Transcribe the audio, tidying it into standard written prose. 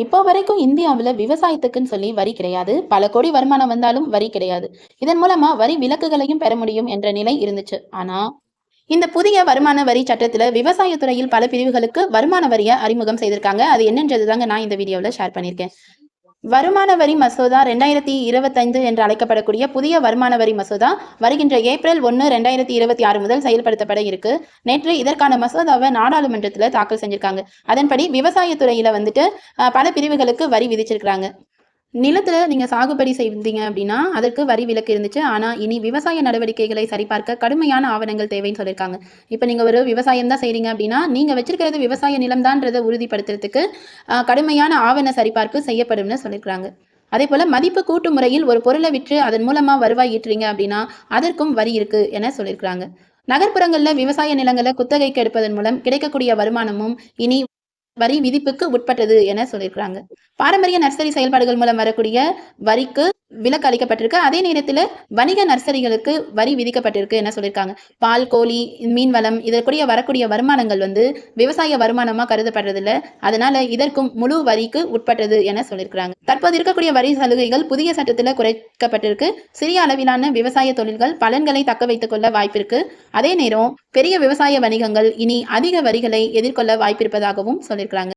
இப்போ வரைக்கும் இந்தியாவுல விவசாயத்துக்குன்னு சொல்லி வரி கிடையாது. பல கோடி வருமானம் வந்தாலும் வரி கிடையாது. இதன் மூலமா வரி விலக்குகளையும் பெற முடியும் என்ற நிலை இருந்துச்சு. ஆனா, இந்த புதிய வருமான வரி சட்டத்துல விவசாயத் துறையில் பல பிரிவுகளுக்கு வருமான வரிய அறிமுகம் செய்திருக்காங்க. அது என்னன்றது தாங்க நான் இந்த வீடியோல ஷேர் பண்ணியிருக்கேன். வருமான வரி மசோதா 2025 என்று அழைக்கப்படக்கூடிய புதிய வருமான வரி மசோதா வருகின்ற ஏப்ரல் 1, 2026 முதல் செயல்படுத்தப்பட இருக்கு. நேற்று இதற்கான மசோதாவை நாடாளுமன்றத்துல தாக்கல் செஞ்சிருக்காங்க. அதன்படி விவசாயத் துறையில வந்துட்டு பல பிரிவுகளுக்கு வரி விதிச்சிருக்காங்க. நிலத்துல நீங்க சாகுபடி செய்தீங்க அப்படின்னா அதற்கு வரி விலக்கு இருந்துச்சு. ஆனா இனி விவசாய நடவடிக்கைகளை சரிபார்க்க கடுமையான ஆவணங்கள் தேவைன்னு சொல்லியிருக்காங்க. இப்ப நீங்க ஒரு விவசாயம் தான் செய்றீங்க அப்படின்னா நீங்க வச்சிருக்கிறது விவசாய நிலம்தான்றதை உறுதிப்படுத்துறதுக்கு கடுமையான ஆவண சரிபார்ப்பு செய்யப்படும்னு சொல்லியிருக்காங்க. அதே போல மதிப்பு கூட்டு முறையில் ஒரு பொருளை விற்று அதன் மூலமா வருவாய் ஈட்டுறீங்க அப்படின்னா அதற்கும் வரி இருக்கு என சொல்லியிருக்காங்க. நகர்ப்புறங்கள்ல விவசாய நிலங்களை குத்தகைக்கு எடுப்பதன் மூலம் கிடைக்கக்கூடிய வருமானமும் இனி வரி விதிப்புக்கு உட்பட்டது என சொல்லியிருக்கிறாங்க. பாரம்பரிய நர்சரி செயல்பாடுகள் மூலம் வரக்கூடிய வரிக்கு விலக்கு அளிக்கப்பட்டிருக்கு. அதே நேரத்தில் வணிக நர்சரிகளுக்கு வரி விதிக்கப்பட்டிருக்கு என சொல்லியிருக்காங்க. பால், கோழி, மீன் வளம் இதற்குரிய வரக்கூடிய வருமானங்கள் விவசாய வருமானமா கருதப்படுறதில்ல. அதனால இதற்கும் முழு வரிக்கு உட்பட்டது என சொல்லியிருக்கிறாங்க. தற்போது இருக்கக்கூடிய வரி சலுகைகள் புதிய சட்டத்தில் குறைக்கப்பட்டிருக்கு. சிறிய அளவிலான விவசாய தொழில்கள் பலன்களை தக்க வைத்துக் கொள்ள வாய்ப்பிருக்கு. அதே நேரம் பெரிய விவசாய வணிகங்கள் இனி அதிக வரிகளை எதிர்கொள்ள வாய்ப்பிருப்பதாகவும் சொல்லியிருக்கிறாங்க.